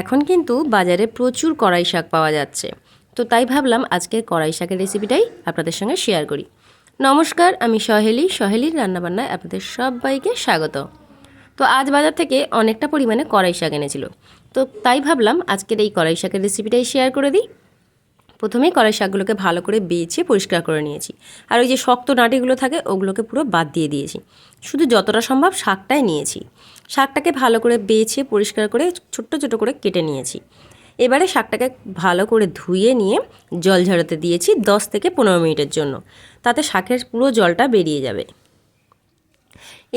এখন কিন্তু বাজারে প্রচুর কড়াই শাক পাওয়া যাচ্ছে, তো তাই ভাবলাম আজকের কড়াই শাকের রেসিপিটাই আপনাদের সঙ্গে শেয়ার করি। নমস্কার, আমি সহেলির রান্নাবান্নায় আপনাদের সবাইকে স্বাগত। তো আজ বাজার থেকে অনেকটা পরিমাণে কড়াই শাক এনেছিল, তো তাই ভাবলাম আজকের এই কড়াই শাকের রেসিপিটাই শেয়ার করে দিই। প্রথমেই কড়াই শাকগুলোকে ভালো করে বেছে পরিষ্কার করে নিয়েছি, আর ওই যে শক্ত ডাঁটিগুলো থাকে ওগুলোকে পুরো বাদ দিয়ে দিয়েছি। শুধু যতটা সম্ভব শাকটাই নিয়েছি। শাকটাকে ভালো করে বেছে পরিষ্কার করে ছোট্ট ছোটো করে কেটে নিয়েছি। এবারে শাকটাকে ভালো করে ধুয়ে নিয়ে জল ঝরাতে দিয়েছি 10 থেকে 15 মিনিটের জন্য, তাতে শাকের পুরো জলটা বেরিয়ে যাবে।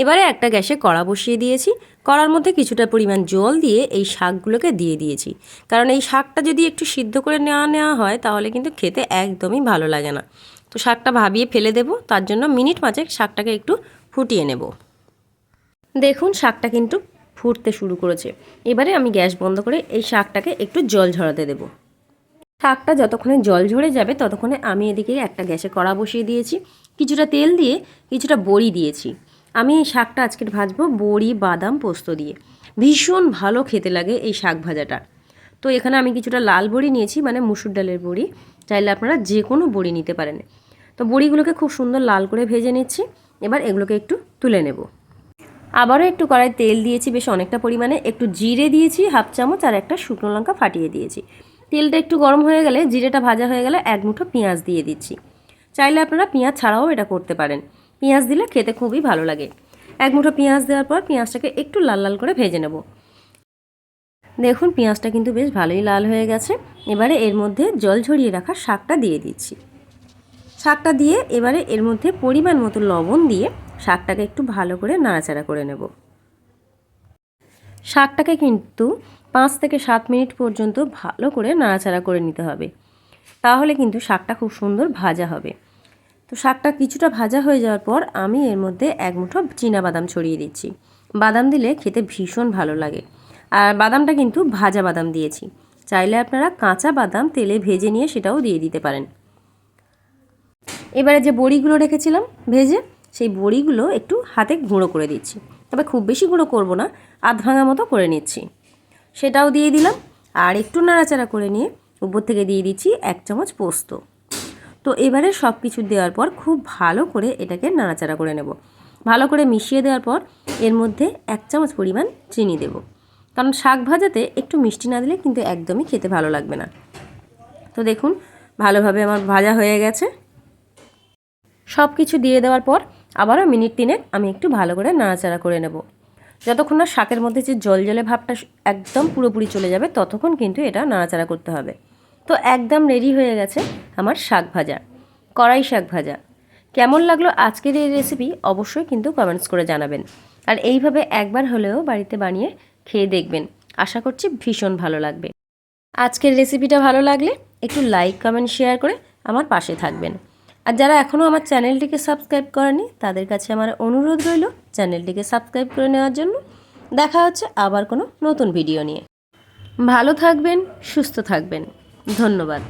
এবারে একটা গ্যাসে কড়া বসিয়ে দিয়েছি। কড়ার মধ্যে কিছুটা পরিমাণ জল দিয়ে এই শাকগুলোকে দিয়ে দিয়েছি, কারণ এই শাকটা যদি একটু সিদ্ধ করে নেওয়া হয় তাহলে কিন্তু খেতে একদমই ভালো লাগে না। তো শাকটা ভাবিয়ে ফেলে দেব, তার জন্য মিনিট পাঁচেক শাকটাকে একটু ফুটিয়ে নেব। দেখুন শাকটা কিন্তু ফুটতে শুরু করেছে। এবারে আমি গ্যাস বন্ধ করে এই শাকটাকে একটু জল ঝরাতে দেব। শাকটা যতক্ষণে জল ঝরে যাবে ততক্ষণে আমি এদিকে একটা গ্যাসে কড়া বসিয়ে দিয়েছি। কিছুটা তেল দিয়ে কিছুটা বড়ি দিয়েছি। আমি এই শাকটা আজকের ভাজবো বড়ি, বাদাম, পোস্ত দিয়ে। ভীষণ ভালো খেতে লাগে এই শাক ভাজাটা। তো এখানে আমি কিছুটা লাল বড়ি নিয়েছি, মানে মুসুর ডালের বড়ি। চাইলে আপনারা যে কোনো বড়ি নিতে পারেন। তো বড়িগুলোকে খুব সুন্দর লাল করে ভেজে নিচ্ছি। এবার এগুলোকে একটু তুলে নেব। আবারও একটু কড়াই তেল দিয়েছি বেশ অনেকটা পরিমাণে, একটু জিরে দিয়েছি হাফ চামচ, আর একটা শুকনো লঙ্কা ফাটিয়ে দিয়েছি। তেলটা একটু গরম হয়ে গেলে, জিরেটা ভাজা হয়ে গেলে এক মুঠো পেঁয়াজ দিয়ে দিচ্ছি। চাইলে আপনারা পেঁয়াজ ছাড়াও এটা করতে পারেন। পেঁয়াজ দিলে খেতে খুবই ভালো লাগে। এক মুঠো পেঁয়াজ দেওয়ার পর পেঁয়াজটাকে একটু লাল লাল করে ভেজে নেব। দেখুন পেঁয়াজটা কিন্তু বেশ ভালোই লাল হয়ে গেছে। এবারে এর মধ্যে জল ঝরিয়ে রাখা শাকটা দিয়ে দিচ্ছি। শাকটা দিয়ে এবারে এর মধ্যে পরিমাণ মতো লবণ দিয়ে শাকটাকে একটু ভালো করে নাড়াচাড়া করে নেব। শাকটাকে কিন্তু 5 থেকে 7 মিনিট পর্যন্ত ভালো করে নাড়াচাড়া করে নিতে হবে, তাহলে কিন্তু শাকটা খুব সুন্দর ভাজা হবে। তো শাকটা কিছুটা ভাজা হয়ে যাওয়ার পর আমি এর মধ্যে এক মুঠো চীনাবাদাম ছড়িয়ে দিচ্ছি। বাদাম দিলে খেতে ভীষণ ভালো লাগে। আর বাদামটা কিন্তু ভাজা বাদাম দিয়েছি। চাইলে আপনারা কাঁচা বাদাম তেলে ভেজে নিয়ে সেটাও দিয়ে দিতে পারেন। এবারে যে বড়িগুলো রেখেছিলাম ভেজে, সেই বড়িগুলো একটু হাতে গুঁড়ো করে দিচ্ছি। তবে খুব বেশি গুঁড়ো করব না, আধ ভাঙা মতো করে নিচ্ছি। সেটাও দিয়ে দিলাম। আর একটু নাড়াচাড়া করে নিয়ে উপর থেকে দিয়ে দিচ্ছি 1 চামচ পোস্ত। তো এবারে সব কিছু দেওয়ার পর খুব ভালো করে এটাকে নাড়াচাড়া করে নেব। ভালো করে মিশিয়ে দেওয়ার পর এর মধ্যে 1 চামচ পরিমাণ চিনি দেব, কারণ শাক ভাজাতে একটু মিষ্টি না দিলে কিন্তু একদমই খেতে ভালো লাগবে না। তো দেখুন ভালোভাবে আমার ভাজা হয়ে গেছে। সব কিছু দিয়ে দেওয়ার পর আবারও মিনিট 3 আমি একটু ভালো করে নাড়াচাড়া করে নেব। যতক্ষণ না শাকের মধ্যে যে জল ভাবটা একদম পুরোপুরি চলে যাবে ততক্ষণ কিন্তু এটা নাড়াচাড়া করতে হবে। তো একদম রেডি হয়ে গেছে আমার শাক ভাজা, কড়াই শাক ভাজা। কেমন লাগলো আজকের এই রেসিপি অবশ্যই কিন্তু কমেন্টস করে জানাবেন। আর এইভাবে একবার হলেও বাড়িতে বানিয়ে খেয়ে দেখবেন, আশা করছি ভীষণ ভালো লাগবে। আজকের রেসিপিটা ভালো লাগলে একটু লাইক, কমেন্ট, শেয়ার করে আমার পাশে থাকবেন। আর যারা এখনও আমার চ্যানেলটিকে সাবস্ক্রাইব করেনি তাদের কাছে আমার অনুরোধ রইল চ্যানেলটিকে সাবস্ক্রাইব করে নেওয়ার জন্য। দেখা হচ্ছে আবার কোনো নতুন ভিডিও নিয়ে। ভালো থাকবেন, সুস্থ থাকবেন। ধন্যবাদ।